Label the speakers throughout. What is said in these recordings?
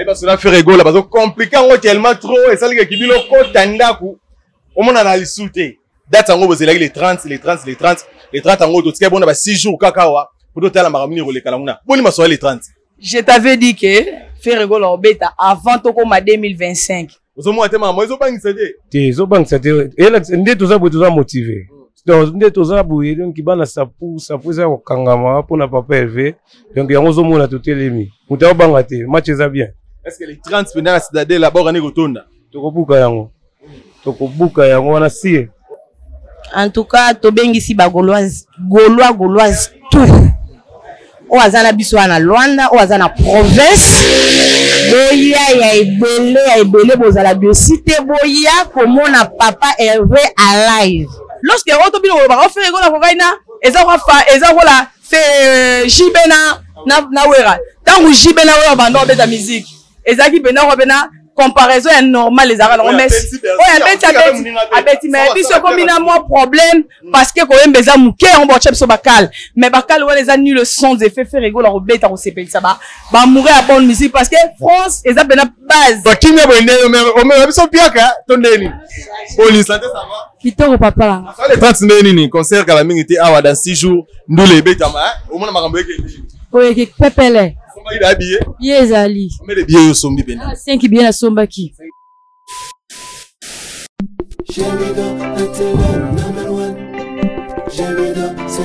Speaker 1: Parce que là, faire rigoler, parce que compliqué, tellement trop, et ça, les qui disent le tandaku, au moins, on a les soutés. Date en gros, c'est les 30, les 30 en gros, tout ce qui est bon, 6 jours, kakawa, pour tout la maramini, les kalanguna. Bon, il m'a soigné les 30.
Speaker 2: Je t'avais dit que faire rigoler au bêta avant tout comme 2025.
Speaker 1: Vous avez moi, ils ont pas initié.
Speaker 3: Ils ont pas initié. Et là, tout ça, vous motivé. Donc, tout ça, donc, il y a ça au Kangama, pour ne pas élevé. Donc, il y a un monde tout élevé. Vous avez bangaté, match est bien.
Speaker 1: Est-ce que les 30 pendant la citadelle là-bas, on est retourné?
Speaker 3: Tokobuka yango. Tokobuka yango, on a scié.
Speaker 2: En tout cas, Tobengi si ba Gauloise tout. O azana biso na Luanda, o azana province. Boya ya ebele bozala biocité boya komona papa Hervé alive. Lorsque on bino ba faire rigoler ko kaina, eza ko la fait jibena na wera. Tant que jibena wera bando beta musique. Ezaki bena ko bena comparaison est normale les arabes mais abeti mais biso combina moi problème parce que ko embeza muke on bo chep so bakal mais bakal wala les a nul le son des fait rigoler au beta ko sepel ça ba mourir à bonne musique parce que France eza bena base
Speaker 1: ba kimia bo ndé o biso piaka tondeni police santé ça va
Speaker 2: kitoko papa là
Speaker 1: ça les 30 nini concert kala mingi té awa dans 6 jours ndule beta ma au mona makambo yeke
Speaker 2: oye pepele
Speaker 1: il est habillé.
Speaker 2: Yes, Ali.
Speaker 1: On met les billets au sombi, ben.
Speaker 2: 5 billets à Sombaki.
Speaker 4: C'est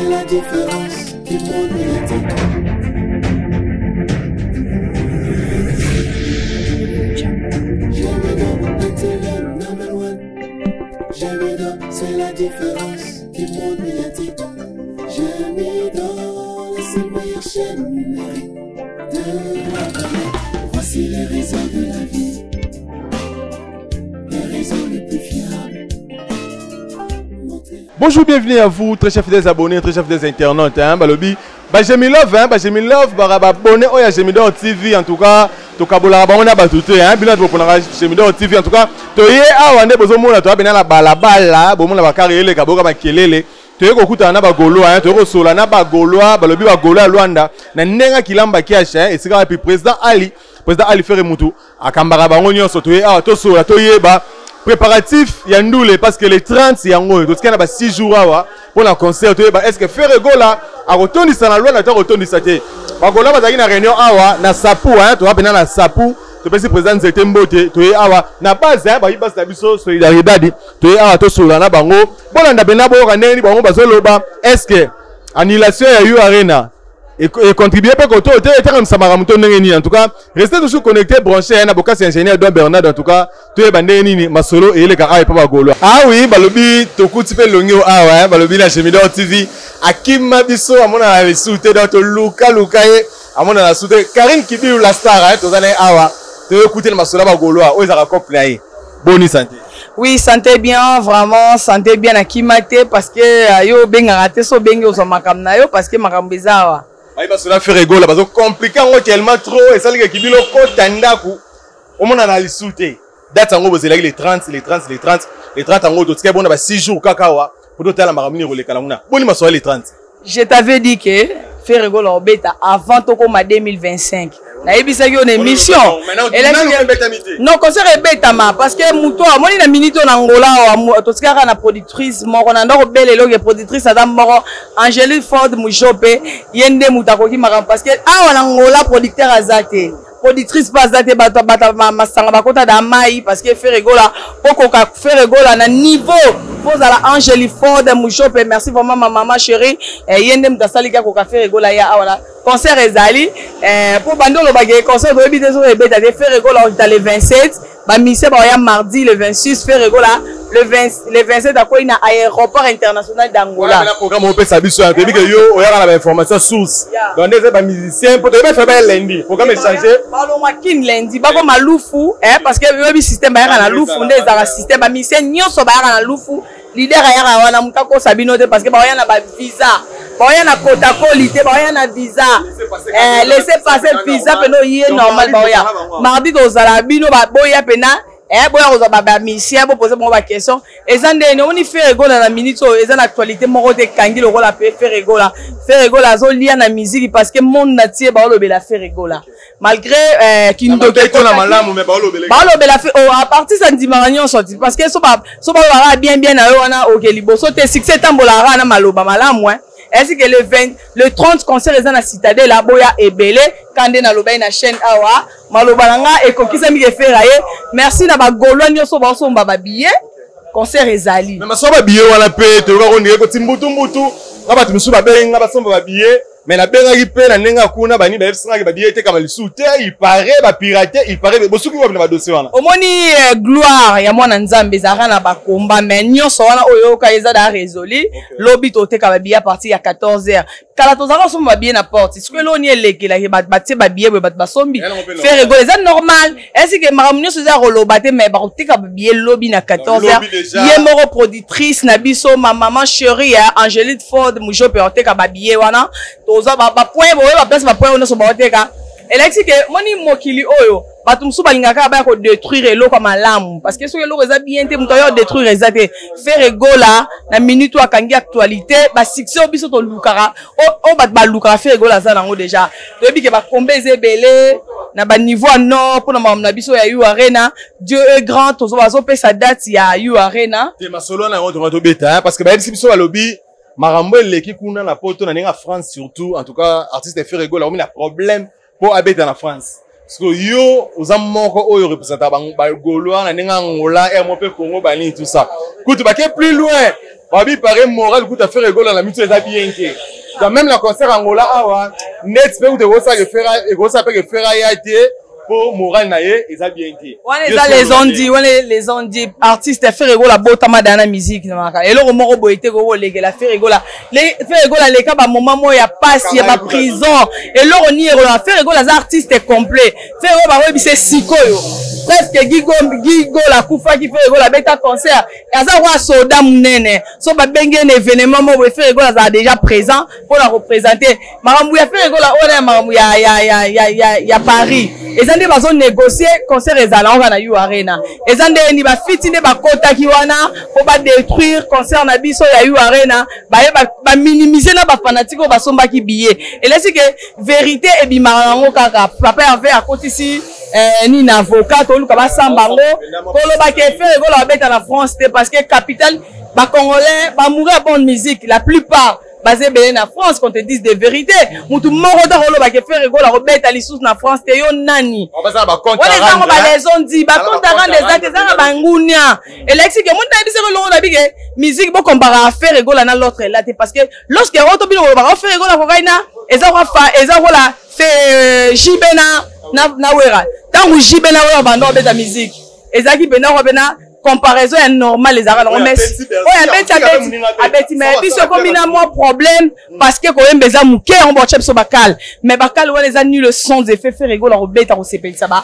Speaker 4: la différence qui montre c'est la différence qui montre médiatique. C'est le meilleur chaîne numérique de la planète. Voici les réseaux de la vie, les réseaux les plus fiables.
Speaker 1: Bonjour, bienvenue à vous, très chers fidèles abonnés, très chers fidèles internautes. Balobi, j'aime love, abonné, j'aime TV en tout cas. Tokabola on a battu bilan de j'aime TV en tout cas. Toye awane bozomona to bena la balabala, bomona bakarele kaboka makelele. Toye kokuta na bagolo toye kosola na bagolo balobi bagolo Luanda na nenga kilamba kiasha esika puis président Ali Ferre Mutu akambara bango nyonso toye to sola toyeba préparatif ya ndule parce que les 30 yango to tikana ba 6 jours awa pour la concert toyeba est-ce que Ferre Gola a rotondisa na Luanda to rotondisa te bagolo bazaki na réunion awa na sapu to bena na sapu to pesi président Zetembote toye awa na base ba yibasa na biso solidarité toye awa to sola na bango bolanda bena bo kaneni bango bazoloba est-ce que annulation ya U Arena et contribuer pas côté comme ça maramuto ndengeni en tout cas restez toujours connectés branchés na bokasi ingénieur Don Bernard en tout cas toye bande nini masolo et les ka pa bagolo ah oui balobi tokuti pe longio awa balobi na Chemidor TV akima biso amona na soute dans to luka ye amona na soute Karine Kibiru la star to zana awa to écouter masolo bagolo o ezaka couple boni santé.
Speaker 2: Oui, santé bien, vraiment, santé bien à Kimate parce que yo benga raté so benga au makam na yo parce que makam bezawa.
Speaker 1: Parce que là faire rigoler parce que compliqué tellement trop et ça les qui dit le ko tandaku au monde na les souté. Date en gros c'est les 30 en gros tout ce qui est bon 6 jours kakawa pour tout la maramini les kalanguna. Bon il m'a soigné les 30.
Speaker 2: Je t'avais dit que faire rigoler au bêta avant tout comme 2025. Na ebisa yo na émission non concert ebetama parce que muto amoni na minute na Angola to tikaka na productrice moko na ndoko belle loge productrice adam moko Angélique Ford Mujope yende mutako ki mara parce que awa na Angola producteur azate productrice pas azate bata masanga bakota da mai parce que faire rigola okoka faire rigola na niveau pose à la Angélique Ford Mujope merci vraiment ma maman chérie yende mutasalika ko faire rigola ya awa concert ezali pour bandolo bagé concert de bidé so ebeta de faire rigola dans le 27 ba mise ba ya mardi le 26 faire rigola le 27 à quoi ina aéroport international d'Angola
Speaker 1: le programme on peut s'habituer à dire que yo o ya na information source donc des ba musiciens pour te faire lundi programme changer
Speaker 2: balo makin lundi ba ko malufu parce que le système ba ya na lufu ndé za système ba musicien nyonso ba ya na lufu leader ya wana mutako sabino te parce que ba ya na ba visa boya na kotakolité boya na visa laissez passer visa peno yé normal boya mardi to zala bino ba boya pena boya koza ba mission bo poser mo ba question ezande on y fait rigola na minute eza na actualité moko te kangi lokola pe faire rigola zo lia na musique parce que monde na tie ba lobela faire rigola malgré kindo ke
Speaker 1: na malamu mais ba
Speaker 2: lobela fait à partir ça ndimanyo sorti parce que so ba bien na yo wana OK liboso te succès tambola na maloba malamu ainsi que le 30 concert eza na Citadelle la boya ebele kande na loba na chaîne awa maloba nanga e kokisa mi ke fera ye merci na ba gaulois nyoso ba somba ba billet concert ezali
Speaker 1: mais maso ba billet wana pe to ko ndike ko timbutu ngaba timisu ba benga ba somba ba billet mais la benga ki pe na nenga kuna bani ba singa ba billet te kama lisute il paraît ba pirater il paraît bosuki ba na ba dossier wana
Speaker 2: omoni gloire ya mwana nzambe zara na ba komba mais nyoso wana oyo ka eza da résolu lobi to te ka ba billet à partir ya 14h kala to zara somba billet na porte ce que l'on y lekela ba tie ba billet ba sombi faire rigoler ça normal est-ce que maramnyo so za rolobate mais ba te ka ba billet lobi na 14h ye moro productrice na biso maman chérie Angélique Ford mujo pe te ka ba billet wana toza ba point bo ba place ba point on so ba oteka elexi ke moni mokili oyo batumsu balingaka ba ko détruire eloko malamu parce que so eloko eza bien te muto yo détruire ezate faire rigola na minute wa kangi actualité ba succès biso to lukara o ba lukara faire rigola za nango déjà to bi ke ba kombeze belé na ba niveau nord pour na biso ya U Arena Dieu est grand tozo bazo pesa date ya U Arena
Speaker 1: te masolo na ngo to beta parce que ba biso ba lobby marambo eleki kuna na poto na ninga France surtout en tout cas artiste fait rigola on a problème pour habiter en France parce que yo aux amoko oyo représenter ba gaulois na ninga ngola et mo pe Congo bani tout ça kutu ba ke plus loin babi paraît moral kutu faire rigola na mitu eza bien ke dans même la concert angola awa net pe de rosa que faire et rosa pe que faire ya te pour moral na ye eza bien ke
Speaker 2: on les ont dit artiste faire rigola botama dans la musique na maka et le moko boité ko legela faire rigola les ka ba moment mo ya passe ya ba prison et le on y faire rigola za artiste complet faire ba webi c'est sikoyo presque gigo la kufa qui fait rigola beta concert aza wa soda munene so ba bengi un événement mo faire rigola za déjà présent pour la représenter marambu ya faire rigola on marambu ya Paris et nde bazo négocier concert ezala on va na U Arena ezande ni ba fitine ba kota ki wana ko ba détruire concert na biso ya U Arena ba minimiser na ba fanatique ba somba ki billet et là c'est que vérité e bimarango kaka papa avait à côté ici ni na avocat to luka ba sambango ko lo ba ke faire rigola beta na France parce que capitale ba congolais ba mourir bonne musique la plupart basé bien en France qu'on te dise de vérité mutu moko da rolo ba ke faire rigola robeta li sous na France te yo nani
Speaker 1: on va ça ba compte
Speaker 2: on ba les on dit ba compte rendre des actes ça ba ngunia et lexi que monta bi se lo na bi ke musique bo comparer à faire rigola na l'autre là parce que lorsque on to bi lo ba faire rigola ko kaina eza ko la fait jibena na wera tangu jibena wera ba ndo beta musique ezaki bena ko bena comparaison est normale les arabes on met abeti mais biso comme na moi problème parce que ko embeza muke on bo chep so bakal mais bakal wala les a ni le son des effets faire rigola robeta ko sepel ça ba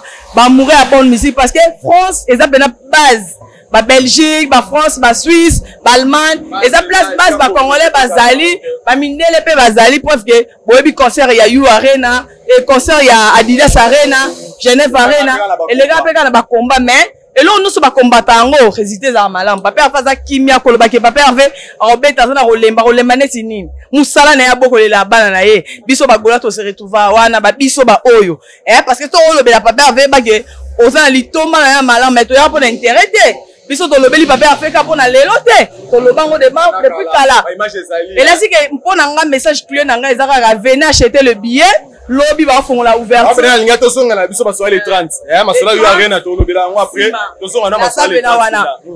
Speaker 2: mourir à bonne musique parce que France eza bena base ba Belgique ba France ba Suisse ba Allemagne eza place base ba congolais ba zali ba mindele pe ba zali preuve que boyebi concert ya U Arena et concert ya Adidas Arena Genève Arena et les gars pe kana ba combat mais et là nous sommes combattants ngo résister za malam papa afaza kimia ko lobaki papa ave robeta za rolemba neti nini musala na ya boko le la bana na ye biso ba gola to se retrouver wana ba biso ba oyo parce que to lobela papa ave ba ke oza litoma na ya malam mais to ya pour intérêt te biso to lobeli papa afrika pour na lelo te to lobango de marque depuis kala et là c'est que mpona nga message client nga ezaka venir acheter le billet lobby va fond la ouverture
Speaker 1: après linga to songa na biso ba soirée le 30 masala yo arena to lobela ngo après to songa na masala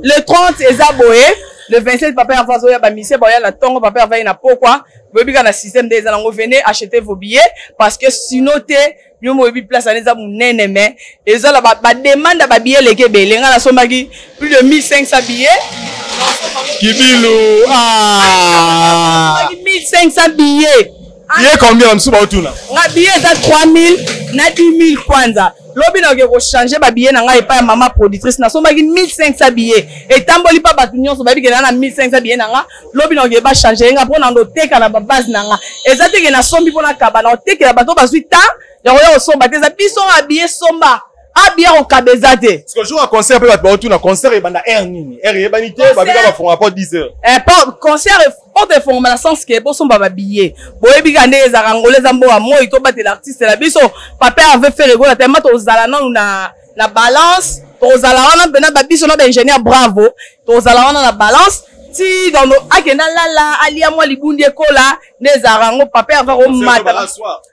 Speaker 2: le 30 ezaboé le 27 papa en face ya ba mise ba ya na tongo papa va na pourquoi bobika na système des alango venez acheter vos billets parce que sinon te yo mo bi place aneza munene mais ezala ba demande ba billets leke belenga na sombaki plus de 1500 billets
Speaker 1: Kibilo
Speaker 2: 1500 billets.
Speaker 1: Billet combien msuba otuna?
Speaker 2: Nga billet za 3000 na 10000 kwanza. Lobi na ko changer ba billet na nga epa mama productrice na sombaki 1500 billets. Et tamboli pa batu nyonso ba bikena na 1500 billets na nga. Lobi na ko ba changer nga pona ndo teka na ba base na nga. Ezate ke na sombi pona kaba na teka na bato bazwi ta. Ya ko somba te za biso a billet somba. bien au cabezate.
Speaker 1: Parce que jour à concert peut être tout na concert et banda air nini. Air et banité ba bika ba font rapport 10 heures.
Speaker 2: Concert porte information sens que pour son baba billet. Boye bika ndé za rangolé za mboa moi to battre l'artiste la biso papa avait fait rigoler tellement to zala na balance to zala wana bena ba biso na ba ingénieur bravo to zala wana na balance. Si dans nos akenda lala alia moi libundi ekola les arango papa va au matin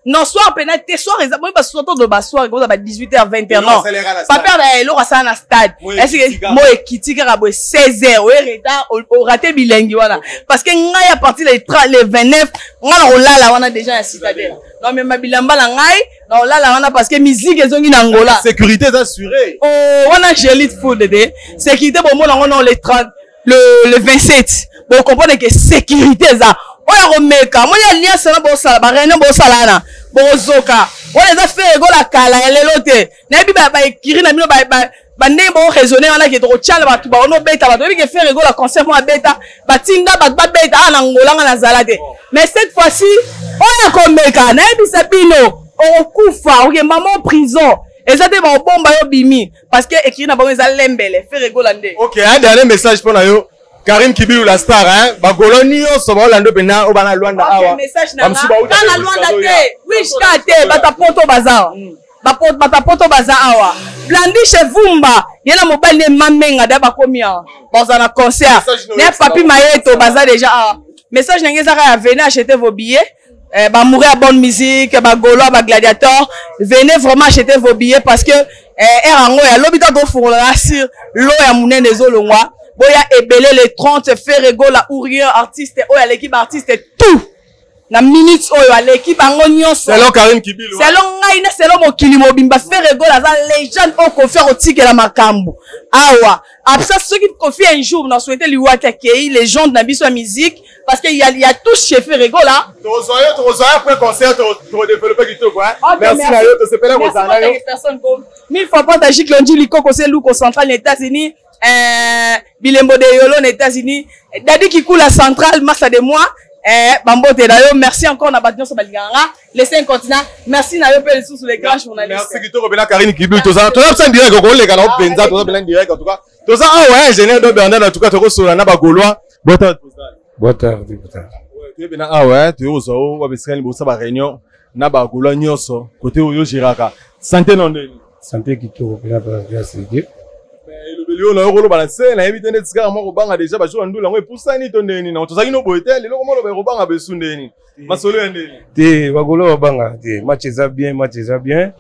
Speaker 2: non soir pena te soir ils moi pas soir de ba soir comme ça 18h 20h non papa va elo ça na stade est-ce que moi ekiti ka bo 16h au retard au raté bilingue wana parce que ngai à partir les 29 on a lala wana déjà à citadelle non mais ma bilamba la ngai non lala wana parce que musique ezongi na Angola
Speaker 1: sécurité est assurée
Speaker 2: oh on a gelite food de sécurité bon moi on les 30 le 27 bon comprendre que sécurité ça on a remeka moi ya lien ça bon ça ba rien bon ça là bon zoka on les a fait go la kala lelote na bi ba ekiri na bino ba ndembo raisonner on a que trop tchala ba tuba on beta ba que faire go la concert moi beta ba tinda ba beta na ngola na zalade mais cette fois-ci on a komeka na bi sapino on kufa ok maman prison exactement bon bomba yo bimi parce que écrit na bon za lembele fait rigolande.
Speaker 1: OK, un dernier message pour yo Karim Kibilu la star hein ba golonio so ba lando bena o bana Luanda awa.
Speaker 2: Message na na Luanda te. Oui, te bata poto bazar. Bata poto bazar awa. Blandi chez Vumba, yena mobile ne mamenga da ba komia. Dans un concert. Ne papi mayeto bazar déjà awa. Message na ngeza ka venez acheter vos billets. Bah mourir à bonne musique, bah golo, bah gladiateur, venez vraiment acheter vos billets parce que erango ya l'hôpital do fourra sur l'eau ya mounen des olongwa, boya ebele les 30 fait rigola ourien artiste ou ya l'équipe artiste tout. Na minutes oyo ya l'équipe ango nyonso. C'est
Speaker 1: Karim Kibilu.
Speaker 2: C'est ngaina c'est mokili mobimba fait rigola za légende au confier au tique la makambo. Awa, après ceux qui confient un jour nous souhaiter lui accueillir les gens de la biso musique. Parce qu'il y a tout chef rigolo là.
Speaker 1: Tu après concert, tu développer du tout quoi. Merci Nayo, tu sais pas là
Speaker 2: personne comme 1000 fois pas d'agir Londi Liko c'est Louko central aux États-Unis, Bilembo de Yolo aux États-Unis, Dadi qui coule la centrale massa de moi. Bambote Nayo, merci encore na battion sur Baliganga, les 5 continents. Merci Nayo pour les sous les grands journalistes.
Speaker 1: Merci Kito Robena Karine Kibilu tout ça. Tu as ça direct ko les gars na Benza, tu as bien direct en tout cas. Tout ça ouais, ingénieur de Bernard en tout cas tu reçois na ba Gaulois.
Speaker 3: Boa tarde.
Speaker 1: Tu es bien ouais, tu es au zoo, wa bisrani bo sa ba réunion na ba Gaulois nyonso côté oyo giraka. Santé non ndeni.
Speaker 3: Santé Kito Robena grâce Dieu.
Speaker 1: Le belio na rolo balancer na éviter net sika mo banga déjà ba jour ndula ngo epusani to ndeni na tozaki no boetel le ko mo lo ba banga besu ndeni. Masolo ya ndeni.
Speaker 3: Te ba Gaulois banga te match eza bien.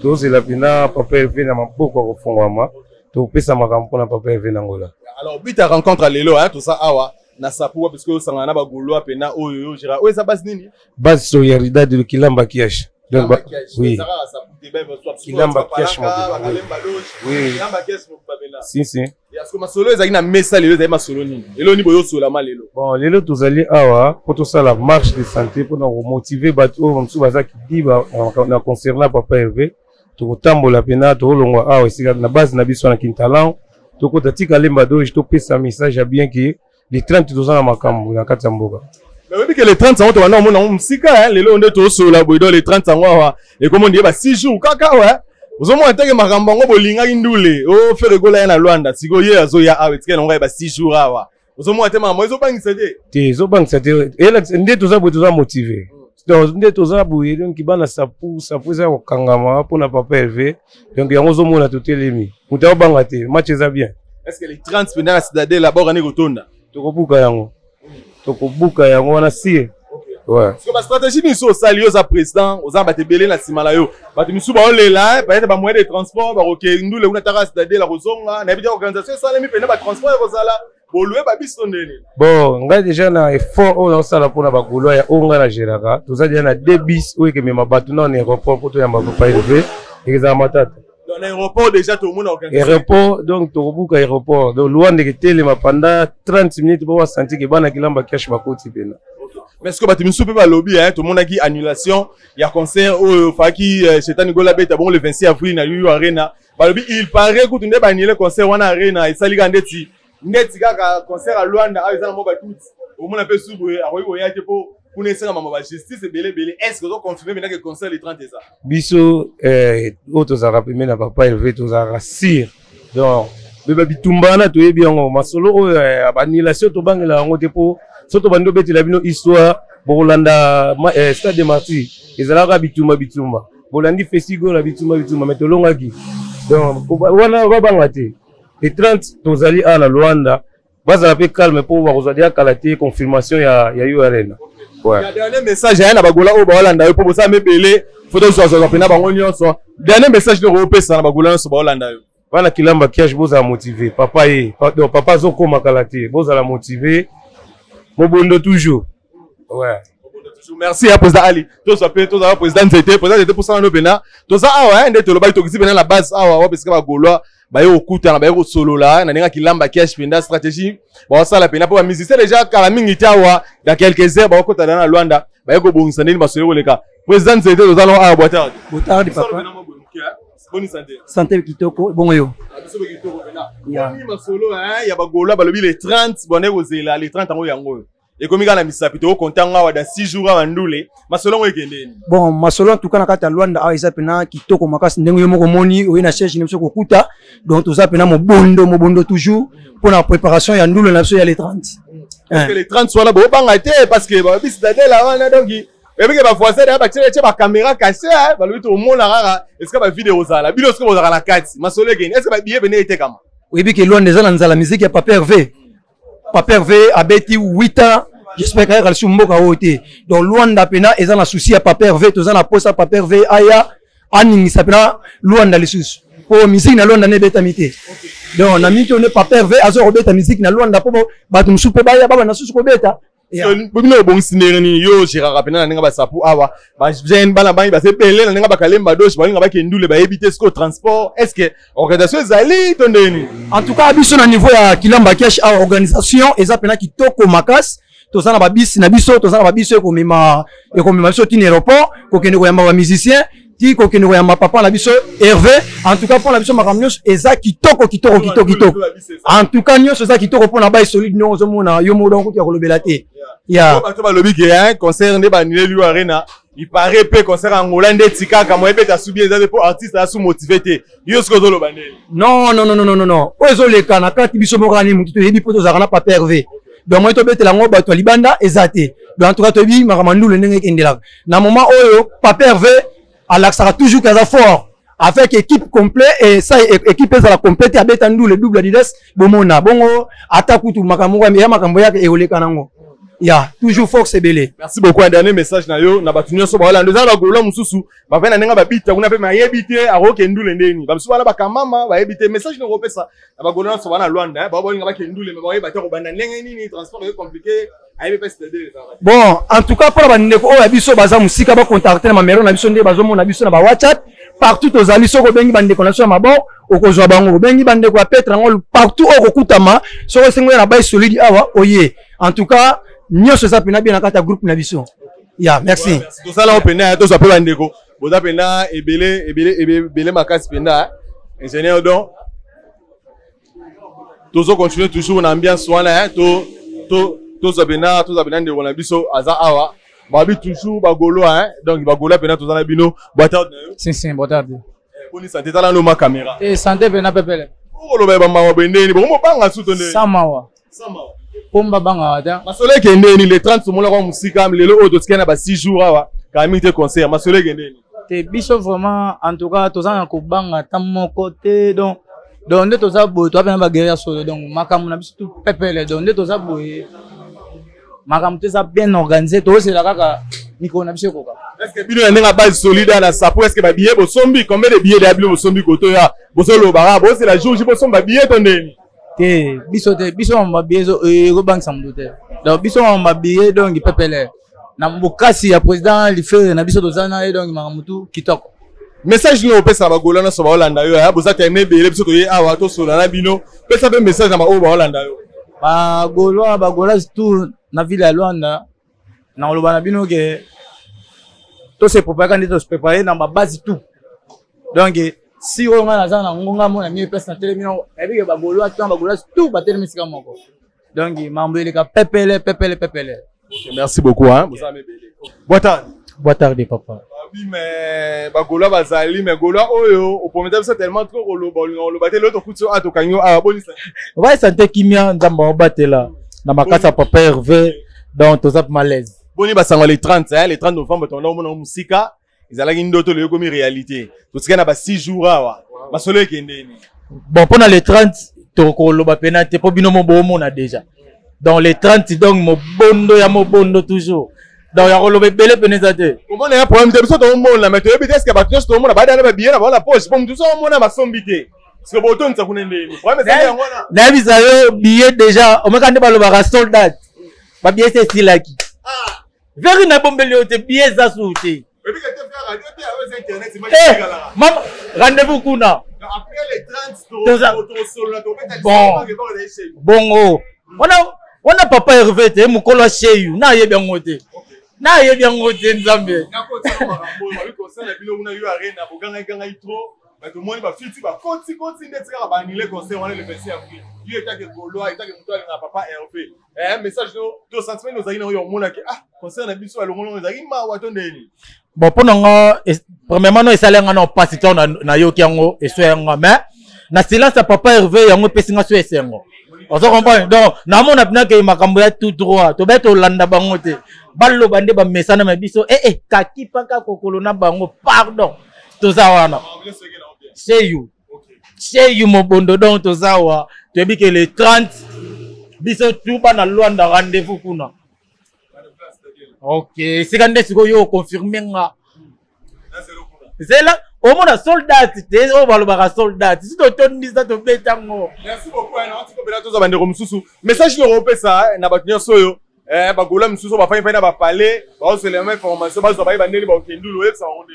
Speaker 3: To c'est la pina papa elvé na maboko ko fongwama. To pesa makampo na papa elvé na ngola.
Speaker 1: Alors but à rencontre lelo hein tout ça awa. Na sapuwa parce que sangana ba Gaulois pena oyo jira oyo ça base nini
Speaker 3: base solidarité de Kilamba Kiash donc oui
Speaker 1: Kilamba
Speaker 3: Kiash
Speaker 1: oui Kilamba Kiash
Speaker 3: si
Speaker 1: est-ce que masolo ezaki na mesa lelo ezaki masolo nini lelo ni boyo sola ma lelo
Speaker 3: bon lelo tozali awa pour tout ça la marche de santé pour nous motiver bato msu bazaki diba na concernant papa Hervé to tambola pena to longwa awa sika na base na biso na Kintalan to ko tatika lemba doji to pesa message bien que les 30 ans à Makambo, la Katamboga.
Speaker 1: Mais oui, que les 30 ans, on a un sika, les lots de sur la bouille, les 30 ans, et comme on dit, 6 jours, kaka, ouais. Vous avez monté que Makambo, bolinga indule, oh, fait rigoler à Luanda, si vous y a Zoya, avec ce qu'on va 6 jours, vous avez monté, moi, ils ont pas incédé.
Speaker 3: Ils ont pas incédé. Et là, ndé tout ça, vous êtes motivé. Donc, ndé tout ça, vous êtes donc, qui va na sapu, ça au Kangama, pour n'a pas pervé. Donc, il y a un homme à tout les vous avez bangaté, match est bien.
Speaker 1: Est-ce que les 30 pendant la citadelle, là-bas, on est retourné?
Speaker 3: Tokobuka yango wana sie ouais
Speaker 1: parce que la stratégie ni so salio za président aux abatebele na simala yo batu misu ba olela peut-être ba moyen de transport ba OK ndule una tara c'est-à-dire la rozonga na bien organisation ça les mi pena ba transport ko sala bolwe ba biso ndeni
Speaker 3: bon nga déjà na effort on sala pona ba Gaulois ya onga na geraka toza déjà na 2 bis oyo ke mema batu na aéroport poto ya mabapa élevé et za matata
Speaker 1: dans l'aéroport déjà tout le monde organisé
Speaker 3: aéroport donc tokobuka aéroport donc loin de telema pendant 30 minutes pour sentir que bana Kilamba Kiash bakoti pena
Speaker 1: mais est-ce que batu misu pe ba lobby hein tout le monde a qui annulation il y a concert au faki Chetani Gola beta bon le 26 avril na Yu Arena ba lobby il paraît que tu ne ba annuler concert wana Arena et salika ndeti kaka concert à Luanda a ezana mo ba tout au monde a peu souboé a oyo ya te po pour ne pas avoir justice et belé. Est-ce que vous confirmez maintenant que le concert les 30 et ça?
Speaker 3: Biso, autres a rappelé na papa élevé, tous a rassir. Donc, bébé bitumbana, tu es bien en masolo, annulation, tu bangs la on pour, surtout bando beti la bino histoire, Bolanda, stade de Marty, ils allaient bitumba. Bolandi festigo la bitumba, mais tu l'as dit. Donc, wana babangate. Les 30, tous allés à la Luanda, bas à la paix calme pour voir aux adieux calaté, confirmation, il y a eu arène. Ouais.
Speaker 1: Il y a un message, il y a un bagola au Bolanda, pour ça, me belé, faut que ça soit pena bangonio soit. Dernier message de Europe, ça na bagola sur Bolanda.
Speaker 3: Voilà kilamba kiash boza motivé. Papa donc papa zoko makalate, boza la motivé. Mobondo toujours. Ouais.
Speaker 1: Merci à président Ali. Tous appelés, tous à président c'était pour ça no pena. Tous ça ah ouais, ndete lo ba to kisi pena la base ah ouais parce que ba goloa ba yo okuta ba yo solo là, na ninga kilamba kiash penda stratégie. Ba ça la pena pour musicien déjà kala mingi tawa dans quelques heures ba okota na Luanda. Ba yo bongisa nini masolo leka. Président c'était tous allons à boitard.
Speaker 5: Boitard papa.
Speaker 1: Bonne santé.
Speaker 5: Santé kitoko bon yo.
Speaker 1: Ya masolo hein, ya ba goloa ba lobi les 30 bonne ozela les 30 ans yango. Et comme il y a la misapito, content dans 6 jours à Ndoulé, ma selon
Speaker 5: bon, ma selon en tout cas, na Luanda, a isa pena kitoko makas ndengo moko moni, ou ina cherche nemso ko kuta, donc tout ça pena mo bondo toujours pour la préparation ya Ndoulé na so ya les 30.
Speaker 1: Parce que les 30 soit là bo banga té parce que ba bis dadé là on a donc et puis ba fois ça ba tire ba caméra cachée ba lui tout monde rara est-ce que ba vidéo ça la vidéo est-ce que vous avez la carte ma selon est-ce que ba billet venir était comme
Speaker 5: oui bi que Luanda za na la musique ya Papa Hervé. Papa Hervé a bêti 8 ans. J'espère qu'il y a un mboka oté. Donc Luanda pena ils ont un souci à Papa Hervé, tous en a poste à Papa Hervé aya aning sapena Luanda les sous. Pour musique na Luanda ne betamité. Donc na mito ne Papa Hervé azo robeta musique na Luanda pour batum soupe baya baba na sous ko beta.
Speaker 1: Bobino bon sinerani yo Gérard pena na nga ba sapu awa ba jeune bana ba ba se pele na nga ba kalemba doche ba nga ba kendule ba éviter ce transport. Est-ce que organisation ezali tondeni?
Speaker 5: En tout cas biso na niveau ya Kilamba Cash a organisation eza pena kitoko makas. Tous en a bis na biso, tous en a biso ko mima biso tin aéroport, ko kende ko yamba ba musicien, ti ko kende ko yamba papa na biso Hervé. En tout cas pour la biso makamnyos eza kitoko. En tout cas nyos eza kitoko pour na ba solide no zo mona yo mo donc ko lobela te. Ya.
Speaker 1: Ba to ba lobi ke un concert ne ba nile lui arena. Il paraît peu concert en Hollande tika ka mo ebeta subir za pour artiste a sous motivé te. Yo ce ko zo lobane.
Speaker 5: Non. Ozo le kana kati biso mo rani mutu yebi poto za kana Papa Hervé. Donc moi to bete la ngo bato libanda ezate. Donc en tout cas to bi maramandu le ndenge kendela. Na moment oyo Papa Hervé alaxera toujours kaza fort avec équipe complète et ça équipe za la complète abeta ndu le double dides bomona bongo atakutu makambo ya makambo yake eoleka nango. Ya toujours fort c'est belé.
Speaker 1: Merci beaucoup. Un dernier message na yo na batunyo so ba Hollande za ba golo mususu ba vena nenga ba bita kuna pe ma yebite a roke ndule ndeni. Ba mususu bana ba kamama ba yebite message no kopesa na ba golo na so bana Luanda ba bolinga ba kendule me ba yebata ko bana ndenge nini transport est compliqué.
Speaker 5: Bon, en tout cas pour la ndeko o biso baza musika ba contacter na mamero na biso nde bazo mona biso na ba WhatsApp partout aux amis soko bengi bande connexion mabo okozwa bango bengi bande ko petra ngol partout o kokutama soko sengo na ba solide awa oye. En tout cas nyonso ça pena bien na kata groupe na biso. Ya, merci.
Speaker 1: Tout ça là on pena to so pe bandeko. Boza pena ebele makasi pena ingénieur donc toujours continuer toujours en ambiance wana tous abena de on a biso aza awa babi toujours bagolo hein donc bagolo pena tous na bino boitard
Speaker 6: si boitard
Speaker 1: poni santé tala no ma caméra
Speaker 6: et santé pena pepele
Speaker 1: o lo ba mama bendeni bo mo banga sutonde
Speaker 6: samawa pomba banga da
Speaker 1: masole kendeni les 30 somola kwa musika lelo o totikana ba 6 jours awa kami te concert masole kendeni
Speaker 6: te biso vraiment en tout cas tozana ko banga tamo côté donc nde toza boye to apena ba guerrier solo donc makamu na biso tout pepele donc nde toza boye makamu te za bien organisé to c'est la kaka niko na biso koka
Speaker 1: est-ce que bino na base solide na sapo est-ce que ba billet bo sombi combien de billets d'abli bo sombi koto ya bo solo bara bo c'est la jour bo somba billet to ndeni
Speaker 6: te biso on ba billet ko bank samdo te donc biso on ba billet donc pepele na mbokasi ya président lifere na biso tozana donc makamu tout kitoko
Speaker 1: message no pesa ba golana so ba Hollanda yo ya boza tene bele biso to ye awa to solo na bino pesa pe message na ba o ba Hollanda yo
Speaker 6: ba gola tout na ville ya Luanda na oloba na bino ke to se préparer quand to se préparer na ba base tout donc si on a na ngonga mo na mi place na tele bino ebi ke ba gola tout ba gola tout ba tele misika moko donc mambo ele ka pepele
Speaker 1: Merci beaucoup hein.
Speaker 6: Boa tarde papa.
Speaker 1: Oui mais Gola bazali mais Gola oyo au premier temps c'est tellement trop le battre l'autre coup sur to kanyo a bonisa.
Speaker 6: Ouais santé kimia nzamba obatela na makasa papa Hervé donc tozap malaise.
Speaker 1: Boni basango les 30 hein les 30 novembre ton na musika izalaki ndoto le comme réalité. To tsika na ba 6 jours awa. Masolo ekendeni.
Speaker 6: Bon pendant les 30 to loba penate po bino mo bomo na déjà. Dans les 30 donc mo bondo toujours. Donc ya rolobe belé penezate.
Speaker 1: Comment on a un problème de besoin de monde là mais tu veux est-ce que ba tout le monde ba dana ba bien ba la poche pour tout ça on a ma sombité. Parce que boton ça kunende. Ouais mais c'est ngona.
Speaker 6: Na bisayo billet déjà on m'a ba loba soldat. Ba billet c'est silaki. Ah. Vers na bombele ote billet za souté.
Speaker 1: Et puis que tu fais radio tu as internet c'est pas
Speaker 6: maman rendez-vous kuna.
Speaker 1: Après les 30
Speaker 6: bon on a papa Hervé te mukolo chez you na ye bien ngote na ye bien ngote nzambe
Speaker 1: na ko tsama ba ko sala bilo una yo arena boganga ganga itro ba to moni ba fiti ba koti ndetsika ba anile concert on le 26 avril yo etake Golo etake mutali na papa Hervé message no to sentiment nos aina yo mona ke concert na biso alongo ezaki ma watondeni.
Speaker 6: Bon pour nga premièrement no esalenga na pasiteur na yo kiango esoyenga mais na silence papa Hervé yango pesinga so esengo. On se comprend donc na mona pina ke makambo ya tout droit to beto landa bango te ballo bande ba mesana ma biso kaki paka kokolo na bango pardon to zawana c'est you mo bondo donc to zawa to bi ke le 30 biso tout ba na Luanda rendez-vous kuna. OK c'est quand est-ce que yo confirmer nga c'est là au moins soldat te o balobaka soldat si to tondi ça to betango.
Speaker 1: Merci beaucoup na on tiko bela to za bande ko mususu message le repesa na batunyo soyo ba Gola mususu ba fanya na ba parler ba se les mêmes informations ba zo ba bandeli ba kendulo e ça onde.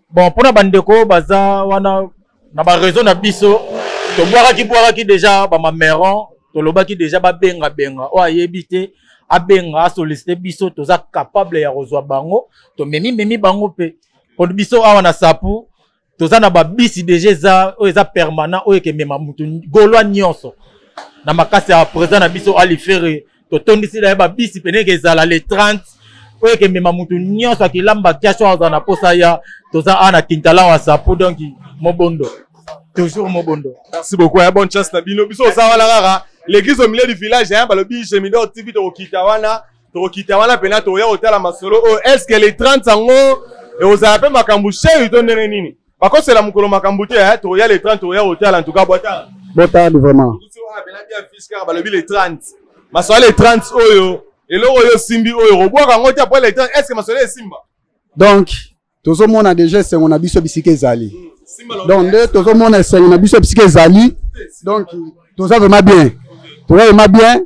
Speaker 6: Bon pour na bande ko baza wana na ba raison na biso to boira ki déjà ba mameron to lobaki déjà ba benga o ayebite abenga solliciter biso to za capable ya rozwa bango to memi bango pe pour biso awa na sapu tozana ba bisi déjà za o eza permanent o ke mema mutu Golo nyonso na makasi ya présent na biso ali faire to tondisi da ba bisi pene ke zala les 30 o ke mema mutu nyonso akilamba kiacho za na posa ya toza ana kintala wa sapu donc mobondo toujours mobondo.
Speaker 1: Merci beaucoup bonne chance na bino biso za wala rara l'église au milieu du village balobi Jemido TV to kitawana pena to ya hotel masolo est-ce que les 30 sango et aux appels makambouché ils donnent nini. Par contre, c'est la mukolo makambouté, tu y a les 30, tu y a hôtel, en tout cas, boita.
Speaker 3: Boita, vraiment.
Speaker 1: Les 30. Ma soirée, les 30, oyo. Et là, oyo, simbi, oyo. Robois, quand on est après les 30, est-ce que ma soirée est simba?
Speaker 3: Donc, tout le monde a déjà, c'est on a biso bisike zali. Donc, tout le monde a c'est on a biso bisike zali. Donc, tout ça vraiment bien. Tout ça vraiment bien.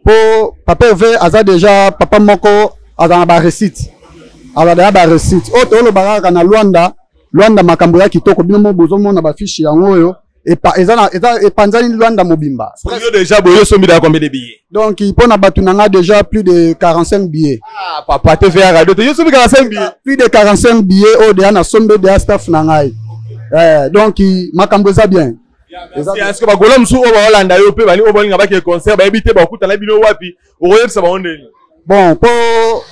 Speaker 3: Pour papa Hervé, aza déjà, papa moko, aza ba recite. Aza déjà ba recite. Oh, tout le baraka na Luanda makambo ya kitoko bino mo bozo mona ba fiche yango yo eza panzani Luanda mobimba.
Speaker 1: Yo déjà boyo sombi da combien de billets? Donc
Speaker 3: il pona batunanga déjà plus de 45 billets.
Speaker 1: Ah papa te fait radio te yo sombi 45 billets.
Speaker 3: Plus de 45 billets au de na sombe de staff na ngai. Donc makambo za bien.
Speaker 1: Est-ce que ba Gola musu o ba Holanda yo pe bali o bolinga ba ke concert ba ebite ba kuta na bino wapi o royepsa ba ondeli.
Speaker 3: Bon pour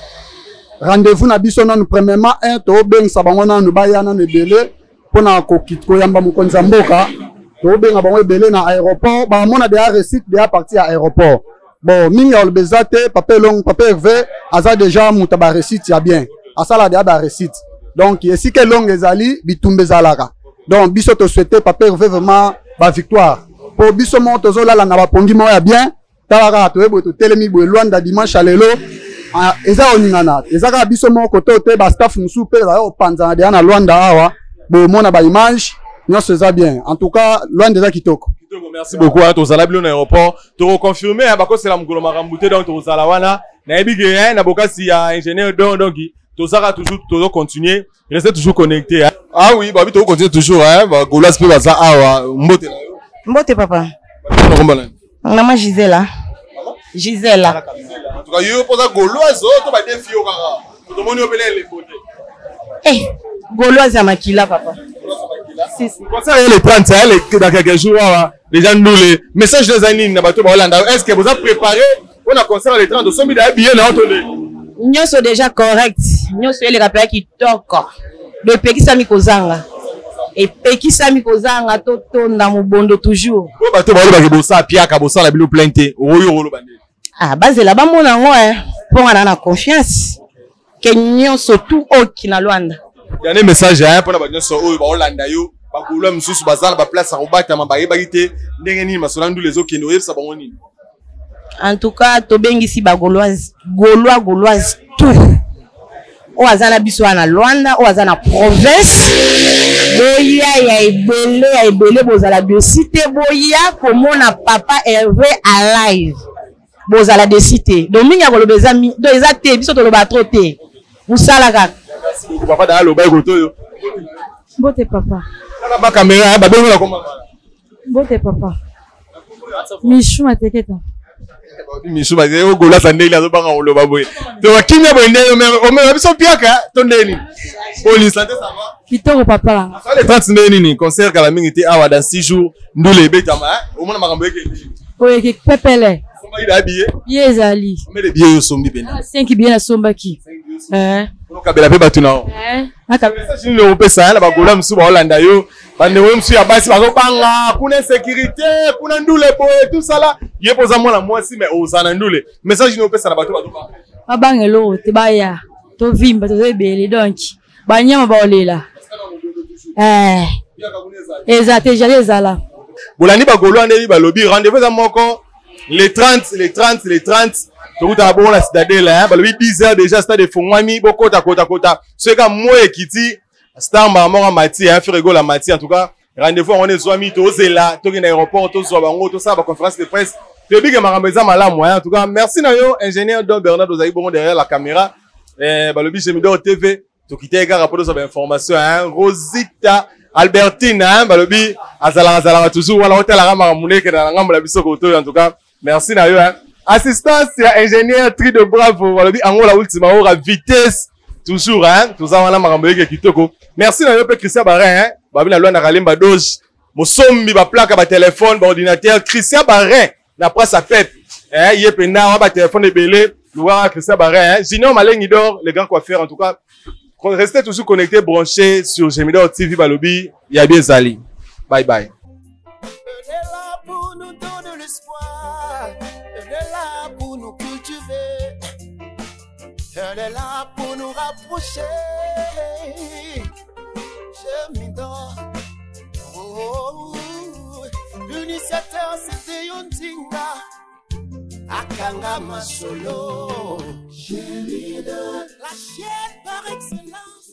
Speaker 3: rendez-vous na biso non premièrement to beng sabangona no bayana ne belé pona ko kitko yamba mukonza mboka to benga bango belé na aéroport ba mona de recite de partir à aéroport. Bon minga ol bezate papa Hervé aza déjà mutaba recite ya bien asala de ba recite donc ici que long ezali bitumbe zalaka donc biso to souhaiter papa Hervé vraiment ba victoire pour biso mo to zola na ba pongi mo ya bien talaka to ebo to telemi bo Luanda dimanche lelo. Eza oningana ezaka biso moko te ba staff musu pe za panza de na Luanda awa bo mona ba image nyonso eza bien en tout cas Luanda eza kitoko.
Speaker 1: Merci beaucoup à tous à la Bible aéroport to reconfirmer ba ko c'est la mukolo makambuté donc to zala wana na ebige na boka si ya ingénieur donc to sera toujours to continuer rester toujours connecté. Ah oui ba bi to continuer toujours ba Gola pe ba za awa mbote na yo.
Speaker 7: Mbote papa. Maman Gisela.
Speaker 1: En tout cas, yo posa Gauloise to ba défi au kaka. To moni opele les photos.
Speaker 7: Gauloise à Makila papa.
Speaker 1: Si. Comme ça les 30 dans quelques jours les gens nous les messages des années na bato ba Hollande. Est-ce que vous avez préparé on a concert les 30 de sombi da billet na entendez?
Speaker 7: nyonso déjà correct nyonso elekaka kitoko do epekisami kozanga epekisami kozanga totonda mobondo toujours
Speaker 1: po bato balobaki bosala piaka bosala bino plainte oyo oloba nde
Speaker 7: bazela bamona yango mpo na confiance ke nyonso tu oki na Lwanda
Speaker 1: yana message mpona banyonso oyo baolanda yo bagolwa mosusu bazala baplace ya kobatama bayebaki te ndenge nini masolo ndule ezokende oyebisa bango nini.
Speaker 7: En tout cas tobengisi bagauloise gauloise tout oyo aza na biso wana Lwanda oyo aza na province boya ya ebele bozala desite boya komona papa Hervé alive bozala desite donc mingi akoloba eza te biso toloba trop te mosala kaka
Speaker 1: papa da aloba ekotoyo
Speaker 2: Bote papa.
Speaker 1: Ba caméra ba bengo la koma.
Speaker 2: Bote papa. Michou mateketa.
Speaker 1: Michou ba o gola sandeli azo banga oloba boye. To kimya boende o me biso piaka to ndeni. Oli santé ça va.
Speaker 2: Kitoko papa la.
Speaker 1: Ça les 30 ndeni concert kala mingi te awa dans 6 jours ndule betama o mona makambo yeke.
Speaker 2: Oye ki pepele.
Speaker 1: Somba ida billet.
Speaker 2: Billet ezali.
Speaker 1: Mais les billets yo sombi bena.
Speaker 2: 5 billets na sombaki.
Speaker 1: Ono kabela pe batu nao.
Speaker 2: Akabela
Speaker 1: sini le opesa la bagola msu ba Holanda yo. Bande we msu ya basi bazo banga kuna sécurité, kuna ndule boye tout ça là. Yepoza mwana mwasi mais ozana ndule. Message ni opesa na batu bazo banga.
Speaker 2: Abangelo te baya. To vimba to ebele donc. Banyama ba olela. Ezate jale ezala.
Speaker 1: Bolani bagolo ande balobi rendez-vous za moko les 30 tout à bon la citadelle hein balobi 10h déjà stade de Fongwami bokota kota seka moye kiti star mama mati hein frigo la mati en tout cas rendez-vous on est zoami to zela to na aéroport to zo bango to ça ba conférence de presse to big marambeza malamu hein en tout cas merci na yo ingénieur Don Bernard Ozai bon derrière la caméra balobi Jemidor TV to quitter gars rapport aux informations hein Rosita Albertine hein balobi azala toujours wala hôtel la maramuleke na ngambo la biso koto en tout cas merci na yo hein assistance ya ingénieur tri de bravo balobi angola ultima ora vitesse toujours hein tout ça wana makambo yeke kitoko merci na yo pe Christian Barin hein babi na loi na Kalemba Doge mosombi ba plaque ba téléphone ba ordinateur Christian Barin na presse à fête hein yepena wa ba téléphone ebele louara Christian Barin hein Junior Malengi d'or les grands coiffeurs en tout cas restez toujours connectés branchés sur Jemidor TV balobi ya bien zali bye bye.
Speaker 4: Elle est là pour nous donner l'espoir. Elle est là pour nous cultiver. Elle est là pour nous rapprocher. Jemidor. Oh, l'initiateur c'était Yontinga. Akanga Masolo. Jemidor. La chaîne par excellence.